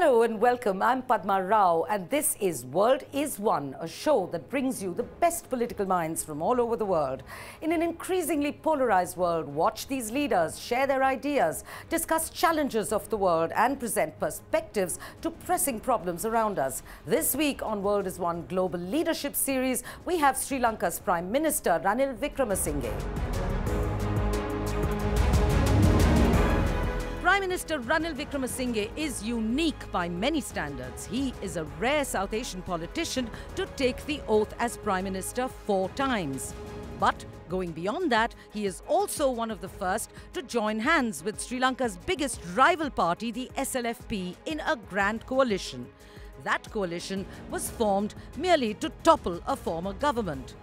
Hello and welcome. I'm Padma Rao and this is World is One, a show that brings you the best political minds from all over the world. In an increasingly polarized world, watch these leaders share their ideas, discuss challenges of the world and present perspectives to pressing problems around us. This week on World is One Global Leadership Series, we have Sri Lanka's Prime Minister Ranil Wickremesinghe. Prime Minister Ranil Wickremesinghe is unique by many standards. He is a rare South Asian politician to take the oath as Prime Minister 4 times. But going beyond that, he is also one of the first to join hands with Sri Lanka's biggest rival party, the SLFP, in a grand coalition. That coalition was formed merely to topple a former government.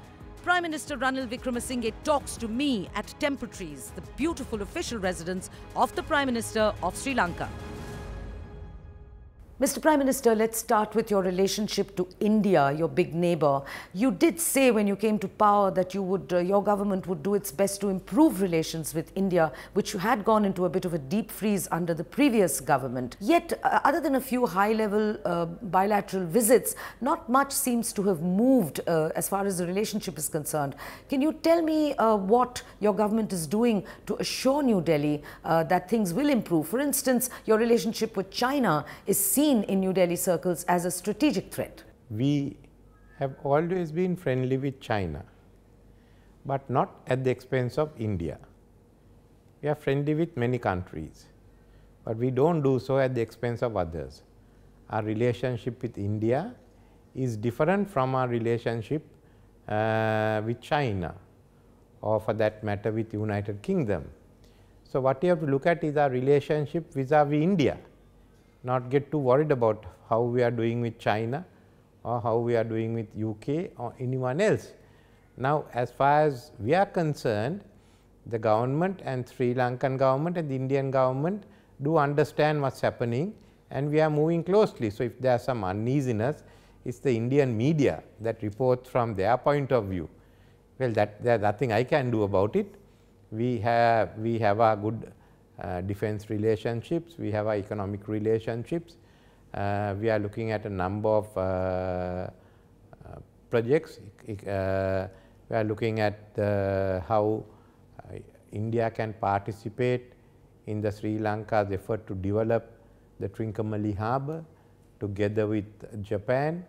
Prime Minister Ranil Wickremesinghe talks to me at Temperaries, the beautiful official residence of the Prime Minister of Sri Lanka. Mr. Prime Minister, let's start with your relationship to India, your big neighbour. You did say when you came to power that you would, your government would do its best to improve relations with India, which had gone into a bit of a deep freeze under the previous government. Yet, other than a few high-level bilateral visits, not much seems to have moved as far as the relationship is concerned. Can you tell me what your government is doing to assure New Delhi that things will improve? For instance, your relationship with China is seen in New Delhi circles as a strategic threat. We have always been friendly with China, but not at the expense of India. We are friendly with many countries, but we don't do so at the expense of others. Our relationship with India is different from our relationship with China, or for that matter with the United Kingdom. So what you have to look at is our relationship vis-a-vis India. Not get too worried about how we are doing with China or how we are doing with UK or anyone else. Now, as far as we are concerned, the government and Sri Lankan government and the Indian government do understand what's happening and we are moving closely. So, if there is some uneasiness, it's the Indian media that reports from their point of view. Well, there's nothing I can do about it. We have our good defense relationships, we have our economic relationships, we are looking at a number of projects, we are looking at how India can participate in the Sri Lanka's effort to develop the Trincomalee harbour together with Japan.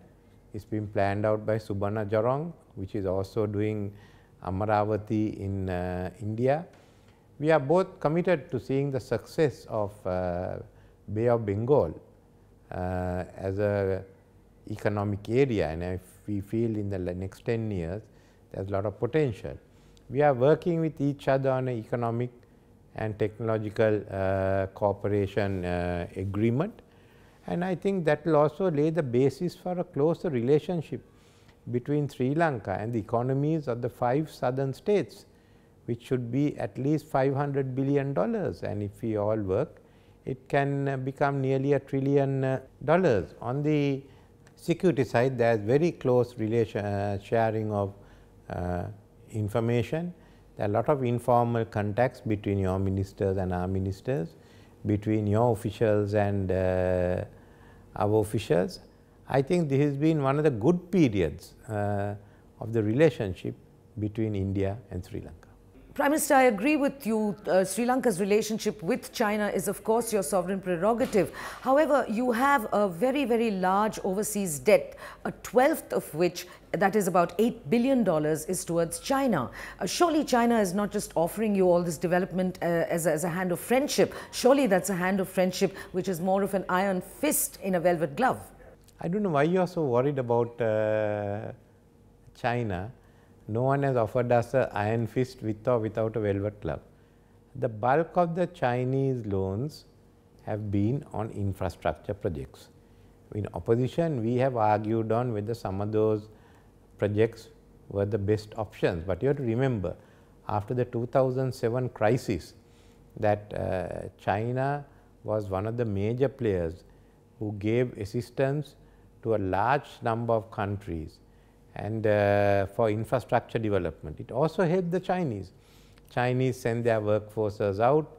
It's been planned out by Subana Jarong, which is also doing Amaravati in India. We are both committed to seeing the success of Bay of Bengal as an economic area, and if we feel in the next 10 years there is a lot of potential. We are working with each other on an economic and technological cooperation agreement, and I think that will also lay the basis for a closer relationship between Sri Lanka and the economies of the 5 southern states, which should be at least $500 billion, and if we all work, it can become nearly $1 trillion. On the security side, there is very close sharing of information. There are a lot of informal contacts between your ministers and our ministers, between your officials and our officials. I think this has been one of the good periods of the relationship between India and Sri Lanka. Prime Minister, I agree with you. Sri Lanka's relationship with China is of course your sovereign prerogative. However, you have a very, very large overseas debt, a 1/12 of which, that is about $8 billion, is towards China. Surely China is not just offering you all this development as a hand of friendship. Surely that's a hand of friendship which is more of an iron fist in a velvet glove. I don't know why you are so worried about China. No one has offered us an iron fist with or without a velvet glove. The bulk of the Chinese loans have been on infrastructure projects. In opposition, we have argued on whether some of those projects were the best options. But you have to remember, after the 2007 crisis, that China was one of the major players who gave assistance to a large number of countries and for infrastructure development. It also helped the Chinese. Chinese sent their workforces out,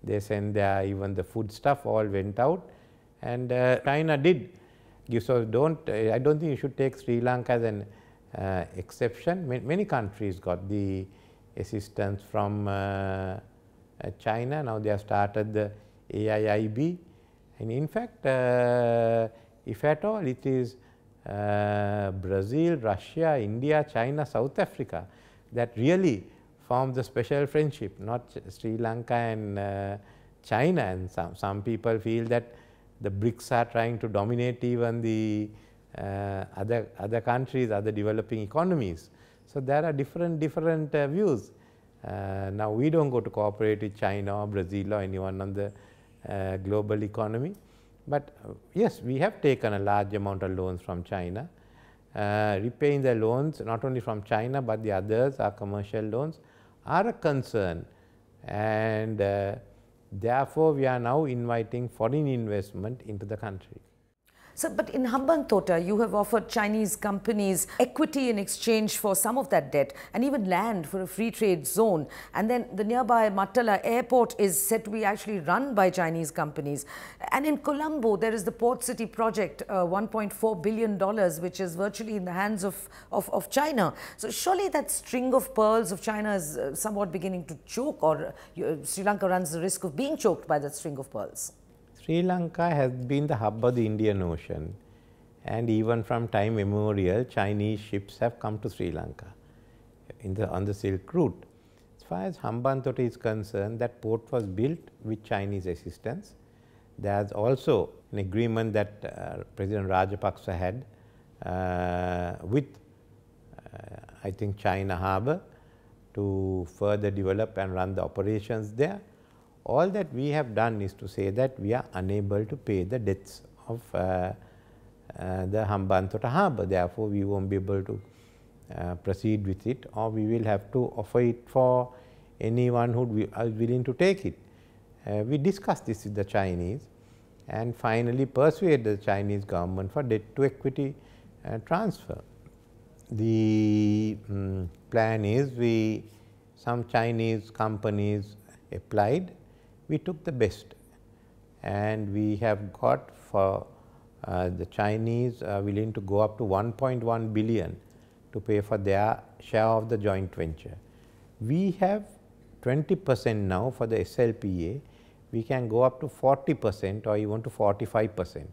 they sent their, even the food stuff all went out, And China did give, so I don't think you should take Sri Lanka as an exception. Many countries got the assistance from China. Now they have started the AIIB, and in fact, if at all, it is Brazil, Russia, India, China, South Africa that really form the special friendship, not Sri Lanka and China. And some people feel that the BRICS are trying to dominate even the other countries, other developing economies. So there are different views. Now we don't go to cooperate with China or Brazil or anyone on the global economy. But yes, we have taken a large amount of loans from China. Repaying the loans not only from China but the others, our commercial loans, are a concern, and therefore we are now inviting foreign investment into the country. So, but in Hambantota, you have offered Chinese companies equity in exchange for some of that debt, and even land for a free trade zone. And then the nearby Mattala airport is said to be actually run by Chinese companies. And in Colombo, there is the Port City project, $1.4 billion, which is virtually in the hands of China. So surely that string of pearls of China is somewhat beginning to choke, or Sri Lanka runs the risk of being choked by that string of pearls. Sri Lanka has been the hub of the Indian Ocean, and even from time immemorial, Chinese ships have come to Sri Lanka on the Silk Route. As far as Hambantota is concerned, that port was built with Chinese assistance. There is also an agreement that President Rajapaksa had with I think China Harbour to further develop and run the operations there. All that we have done is to say that we are unable to pay the debts of the Hambantota Harbour. Therefore, we won't be able to proceed with it, or we will have to offer it for anyone who is willing to take it. We discussed this with the Chinese and finally persuaded the Chinese government for debt to equity transfer. The plan is some Chinese companies applied. We took the best, and we have got for the Chinese willing to go up to 1.1 billion to pay for their share of the joint venture. We have 20% now for the SLPA. We can go up to 40% or even to 45%.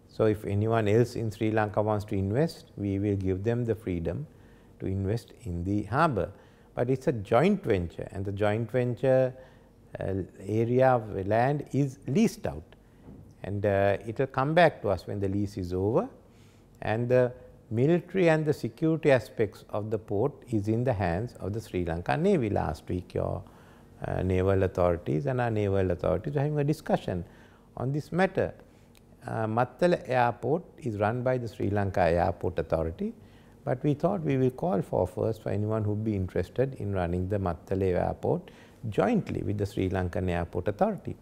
So if anyone else in Sri Lanka wants to invest, we will give them the freedom to invest in the harbour. But it's a joint venture, and the joint venture area of land is leased out, and it will come back to us when the lease is over, and the military and the security aspects of the port is in the hands of the Sri Lanka Navy. Last week your naval authorities and our naval authorities were having a discussion on this matter. Mattala airport is run by the Sri Lanka Airport Authority, but we thought we will call for first for anyone who would be interested in running the Mattala airport jointly with the Sri Lankan Airport Authority.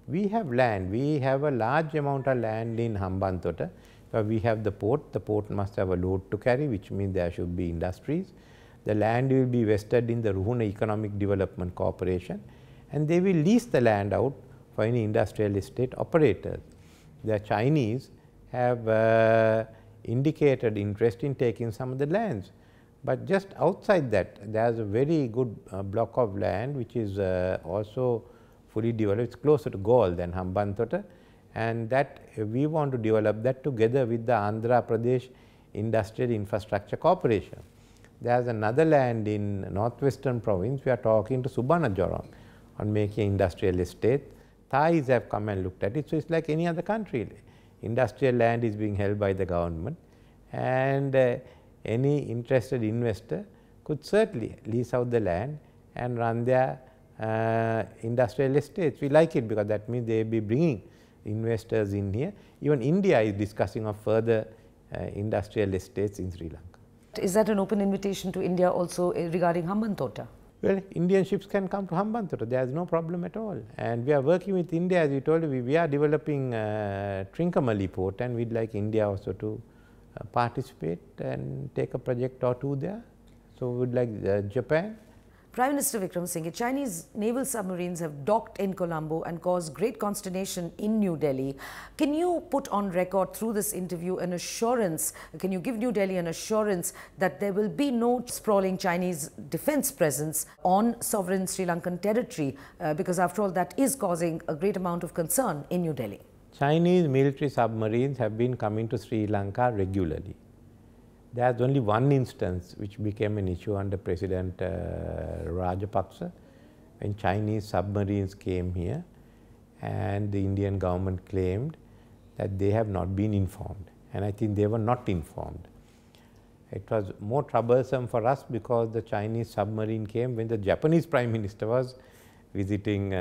We have land, we have a large amount of land in Hambantota, where we have the port must have a load to carry, which means there should be industries. The land will be vested in the Ruhuna Economic Development Corporation, and they will lease the land out for any industrial estate operators. The Chinese have indicated interest in taking some of the lands. But just outside that, there is a very good block of land which is also fully developed. It's closer to Galle than Hambantota, and that we want to develop that together with the Andhra Pradesh Industrial Infrastructure Corporation. There is another land in northwestern province. We are talking to Subarnajoram on making industrial estate. Thais have come and looked at it. So it's like any other country. Industrial land is being held by the government, and any interested investor could certainly lease out the land and run their industrial estates. We like it because that means they will be bringing investors in here. Even India is discussing of further industrial estates in Sri Lanka. Is that an open invitation to India also regarding Hambantota? Well, Indian ships can come to Hambantota. There is no problem at all. And we are working with India, as we told you, we are developing Trincomalee port, and we'd like India also to participate and take a project or two there. So we would like Japan. Prime Minister Wickremesinghe, Chinese naval submarines have docked in Colombo and caused great consternation in New Delhi. Can you put on record through this interview an assurance, can you give New Delhi an assurance that there will be no sprawling Chinese defense presence on sovereign Sri Lankan territory? Because after all, that is causing a great amount of concern in New Delhi. Chinese military submarines have been coming to Sri Lanka regularly. There is only one instance which became an issue under President Rajapaksa, when Chinese submarines came here and the Indian government claimed that they have not been informed, and I think they were not informed. It was more troublesome for us because the Chinese submarine came when the Japanese Prime Minister was visiting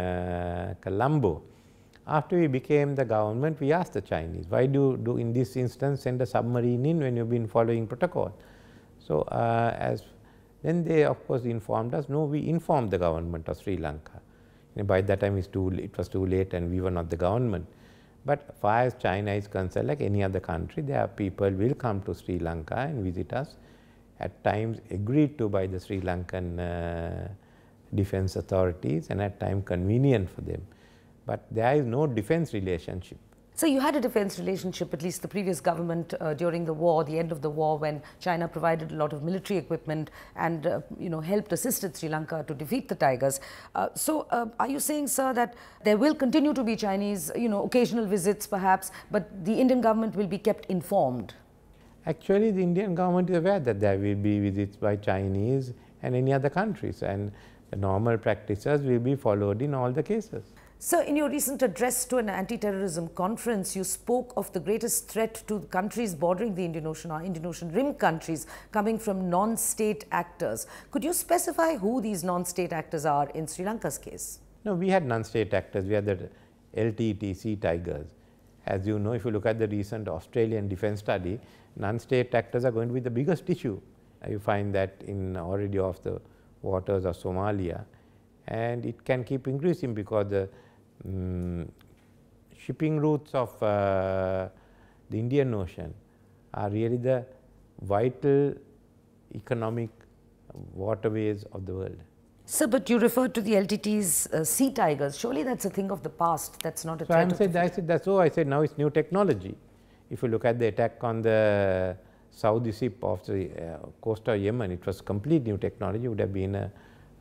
Colombo. After we became the government, we asked the Chinese, why do you in this instance send a submarine in when you have been following protocol? So, then they of course informed us, no, we informed the government of Sri Lanka. By that time it was too late and we were not the government. But as far as China is concerned, like any other country, there are people will come to Sri Lanka and visit us, at times agreed to by the Sri Lankan defense authorities and at times convenient for them. But there is no defense relationship. So you had a defense relationship, at least the previous government during the war, the end of the war, when China provided a lot of military equipment and helped assisted Sri Lanka to defeat the Tigers. So are you saying, sir, that there will continue to be Chinese, occasional visits perhaps, but the Indian government will be kept informed? Actually, the Indian government is aware that there will be visits by Chinese and any other countries, and the normal practices will be followed in all the cases. Sir, in your recent address to an anti-terrorism conference, you spoke of the greatest threat to the countries bordering the Indian Ocean, or Indian Ocean Rim countries, coming from non-state actors. Could you specify who these non-state actors are in Sri Lanka's case? No, we had non-state actors. We had the LTT Sea Tigers. As you know, if you look at the recent Australian defense study, non-state actors are going to be the biggest issue. You find that already off the waters of Somalia, and it can keep increasing because the shipping routes of the Indian Ocean are really the vital economic waterways of the world. Sir, but you referred to the LTT's Sea Tigers. Surely that's a thing of the past. That's not a threat. I said now it's new technology. If you look at the attack on the Saudi ship off the coast of Yemen, it was complete new technology. It would have been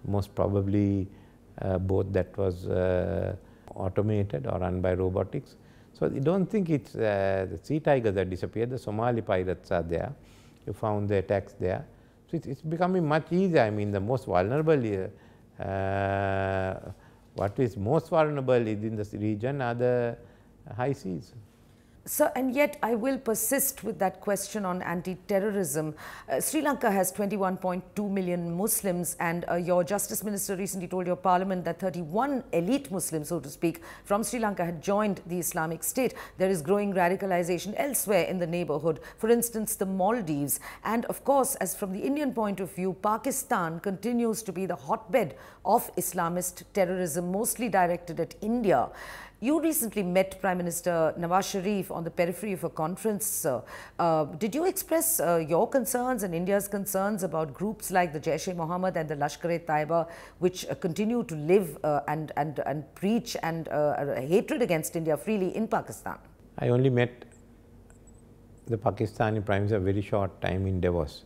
most probably boat that was automated or run by robotics. So, you don't think it's the Sea Tigers that disappeared, the Somali pirates are there, you found the attacks there. So, it's becoming much easier. I mean, the most vulnerable, what is most vulnerable is in this region are the high seas. Sir, and yet I will persist with that question on anti-terrorism. Sri Lanka has 21.2 million Muslims, and your Justice Minister recently told your Parliament that 31 elite Muslims, so to speak, from Sri Lanka had joined the Islamic State. There is growing radicalization elsewhere in the neighborhood, for instance, the Maldives. And of course, as from the Indian point of view, Pakistan continues to be the hotbed of Islamist terrorism, mostly directed at India. You recently met Prime Minister Nawaz Sharif on the periphery of a conference, sir. Did you express your concerns and India's concerns about groups like the Jaish-e-Mohammed and the Lashkar-e-Taiba, which continue to live and preach and hatred against India freely in Pakistan? I only met the Pakistani Prime Minister a very short time in Davos.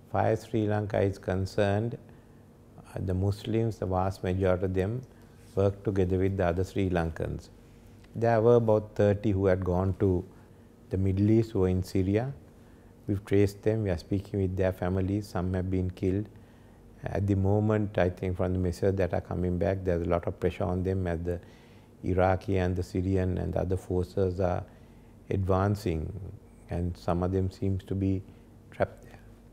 As far as Sri Lanka is concerned, the Muslims, the vast majority of them, work together with the other Sri Lankans. There were about 30 who had gone to the Middle East, who were in Syria. We've traced them, we are speaking with their families, some have been killed. At the moment, I think from the messages that are coming back, there's a lot of pressure on them as the Iraqi and the Syrian and the other forces are advancing, and some of them seems to be trapped there.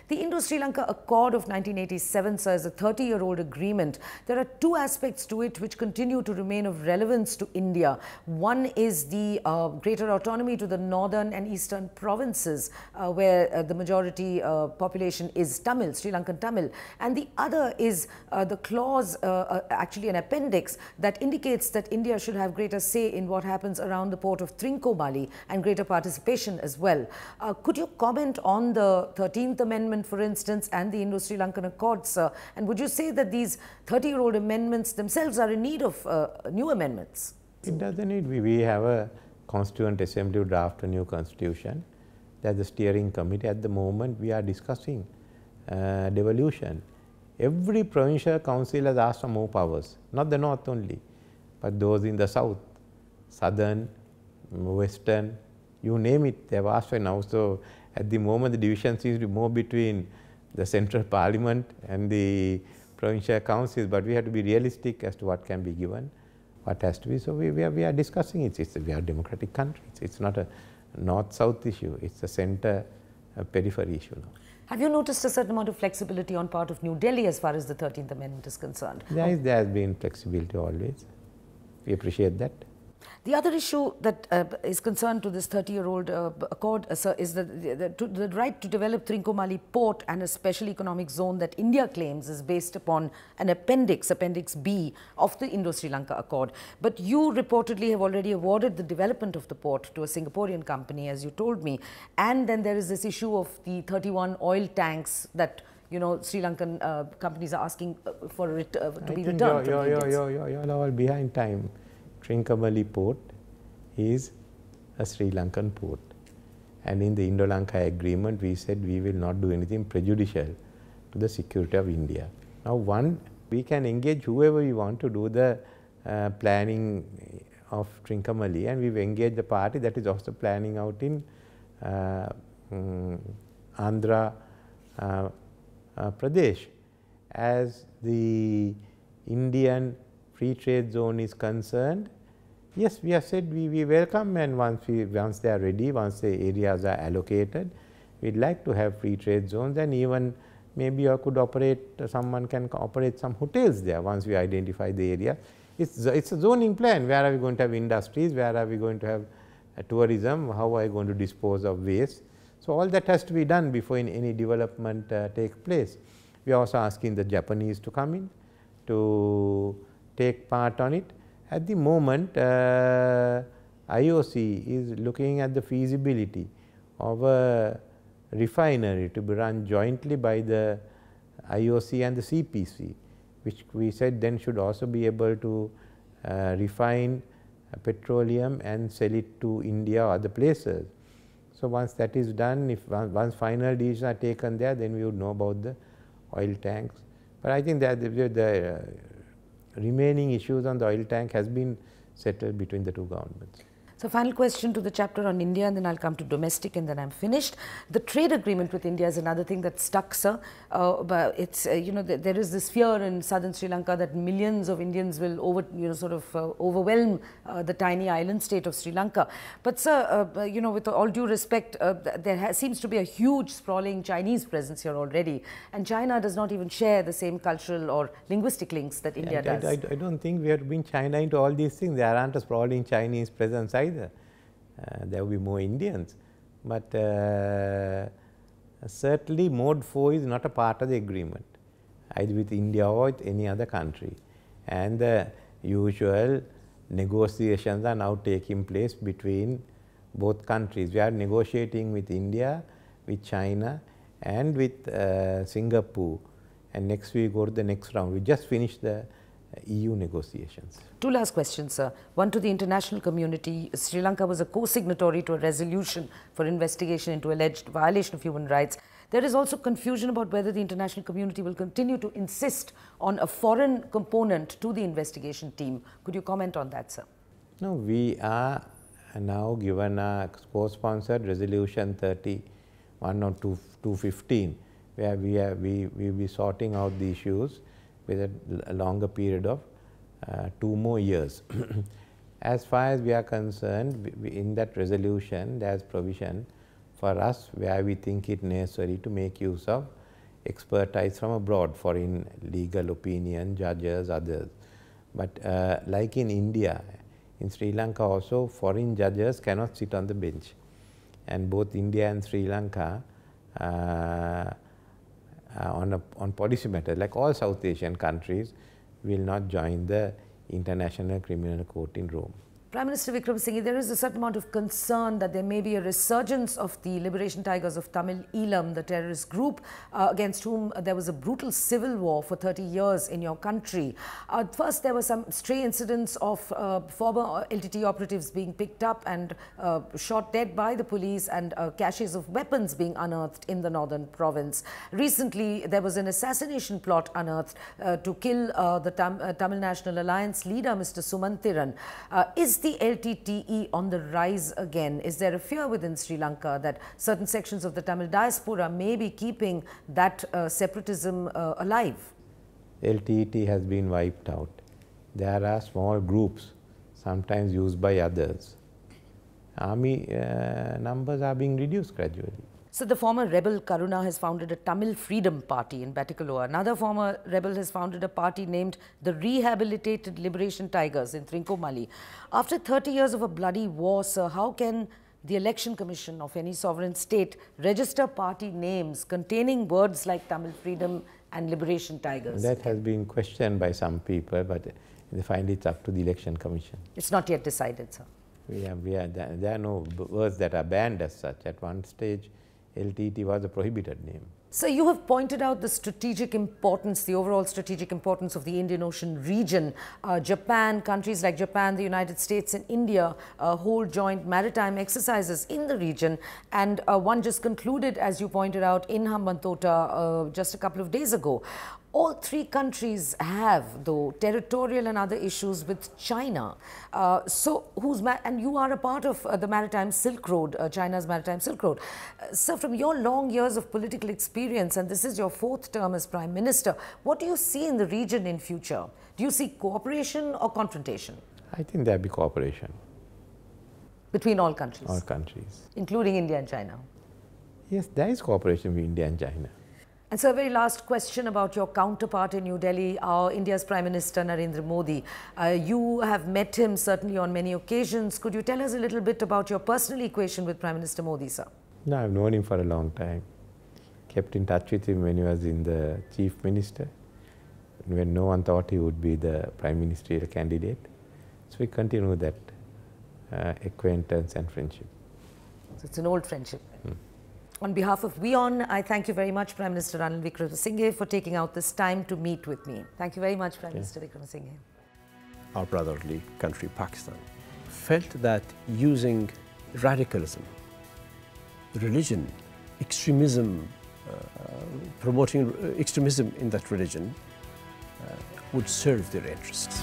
The Indo-Sri Lanka Accord of 1987, sir, is a 30-year-old agreement. There are two aspects to it which continue to remain of relevance to India. One is the greater autonomy to the northern and eastern provinces where the majority population is Tamil, Sri Lankan Tamil. And the other is the clause, actually an appendix, that indicates that India should have greater say in what happens around the port of Trincomalee and greater participation as well. Could you comment on the 13th Amendment Agreement, for instance, and the Indo-Sri Lankan Accord, sir? And would you say that these 30-year-old amendments themselves are in need of new amendments? It doesn't need. We have a Constituent Assembly to draft a new constitution. There's a steering committee. At the moment, we are discussing devolution. Every provincial council has asked for more powers, not the north only, but those in the south, southern, western, you name it, they have asked for now. So at the moment, the division seems to be more between the central parliament and the provincial councils, but we have to be realistic as to what can be given, what has to be. So we are discussing it. We are a democratic country. It's not a north-south issue. It's a center periphery issue now. Have you noticed a certain amount of flexibility on part of New Delhi as far as the 13th Amendment is concerned? There has been flexibility always. We appreciate that. The other issue that is concerned to this 30-year-old accord, sir, is the right to develop Trincomalee port and a special economic zone that India claims is based upon an appendix B of the Indo-Sri Lanka Accord. But you reportedly have already awarded the development of the port to a Singaporean company, as you told me. And then there is this issue of the 31 oil tanks that, you know, Sri Lankan companies are asking for it to be returned. You're all behind time. Trincomalee port is a Sri Lankan port, and in the Indo-Lanka agreement we said we will not do anything prejudicial to the security of India. Now we can engage whoever we want to do the planning of Trincomalee, and we've engaged the party that is also planning out in Andhra Pradesh. As the Indian free trade zone is concerned, yes, we have said we welcome, and once they are ready, once the areas are allocated, we'd like to have free trade zones, and even maybe you could operate, someone can operate some hotels there once we identify the area. It's a zoning plan. Where are we going to have industries? Where are we going to have tourism? How are we going to dispose of waste? So all that has to be done before any development takes place. We are also asking the Japanese to come in to take part on it. At the moment, IOC is looking at the feasibility of a refinery to be run jointly by the IOC and the CPC, which we said then should also be able to refine petroleum and sell it to India or other places. So once that is done, once final decisions are taken there, then we would know about the oil tanks. But I think that the remaining issues on the oil tank has been settled between the two governments. So final question to the chapter on India, and then I'll come to domestic, and then I'm finished. The trade agreement with India is another thing that stuck, sir. But it's you know, there is this fear in southern Sri Lanka that millions of Indians will overwhelm the tiny island state of Sri Lanka. But sir, you know, with all due respect, there seems to be a huge sprawling Chinese presence here already, and China does not even share the same cultural or linguistic links that India does. I don't think we have to bring China into all these things. There aren't a sprawling Chinese presence either. There will be more Indians, but certainly Mode 4 is not a part of the agreement, either with India or with any other country, and the usual negotiations are now taking place between both countries. We are negotiating with India, with China, and with Singapore, and next we go to the next round. We just finished the EU negotiations. Two last questions, sir. One to the international community. Sri Lanka was a co-signatory to a resolution for investigation into alleged violation of human rights. There is also confusion about whether the international community will continue to insist on a foreign component to the investigation team. Could you comment on that, sir? No, we are now given a co-sponsored resolution 31 or 215, where we will be sorting out the issues with a longer period of 2 more years. As far as we are concerned, in that resolution there is provision for us where we think it necessary to make use of expertise from abroad, foreign legal opinion, judges, others. But like in India, in Sri Lanka also, foreign judges cannot sit on the bench, and both India and Sri Lanka on policy matters, like all South Asian countries, will not join the International Criminal Court in Rome. Prime Minister Wickremesinghe, there is a certain amount of concern that there may be a resurgence of the Liberation Tigers of Tamil Eelam, the terrorist group against whom there was a brutal civil war for 30 years in your country. First, there were some stray incidents of former LTT operatives being picked up and shot dead by the police, and caches of weapons being unearthed in the northern province. Recently, there was an assassination plot unearthed to kill the Tamil National Alliance leader, Mr. Sumantiran. Is the LTTE on the rise again? Is there a fear within Sri Lanka that certain sections of the Tamil diaspora may be keeping that separatism alive? LTTE has been wiped out. There are small groups, sometimes used by others. Army numbers are being reduced gradually. So the former rebel Karuna has founded a Tamil Freedom Party in Batticaloa. Another former rebel has founded a party named the Rehabilitated Liberation Tigers in Trincomalee. After 30 years of a bloody war, sir, how can the Election Commission of any sovereign state register party names containing words like Tamil Freedom and Liberation Tigers? That has been questioned by some people, but they find it's up to the Election Commission. It's not yet decided, sir. There are no words that are banned as such. At one stage, LTT was a prohibited name. So you have pointed out the strategic importance, the overall strategic importance of the Indian Ocean region. Japan, countries like Japan, the United States and India hold joint maritime exercises in the region. And one just concluded, as you pointed out, in Hambantota just a couple of days ago. All three countries have, though, territorial and other issues with China. And you are a part of the Maritime Silk Road, China's Maritime Silk Road. So from your long years of political experience, and this is your 4th term as Prime Minister, what do you see in the region in future? Do you see cooperation or confrontation? I think there will be cooperation. Between all countries? All countries. Including India and China? Yes, there is cooperation between India and China. And so a very last question about your counterpart in New Delhi, India's Prime Minister Narendra Modi. You have met him certainly on many occasions. Could you tell us a little bit about your personal equation with Prime Minister Modi, sir? No, I've known him for a long time. Kept in touch with him when he was in the Chief Minister, when no one thought he would be the Prime Ministerial candidate. So we continue that acquaintance and friendship. So it's an old friendship. On behalf of WION, I thank you very much, Prime Minister Ranil Wickremesinghe, for taking out this time to meet with me. Thank you very much, Prime Minister Wickremesinghe. Our brotherly country, Pakistan, felt that using radicalism, religion, extremism, promoting extremism in that religion would serve their interests.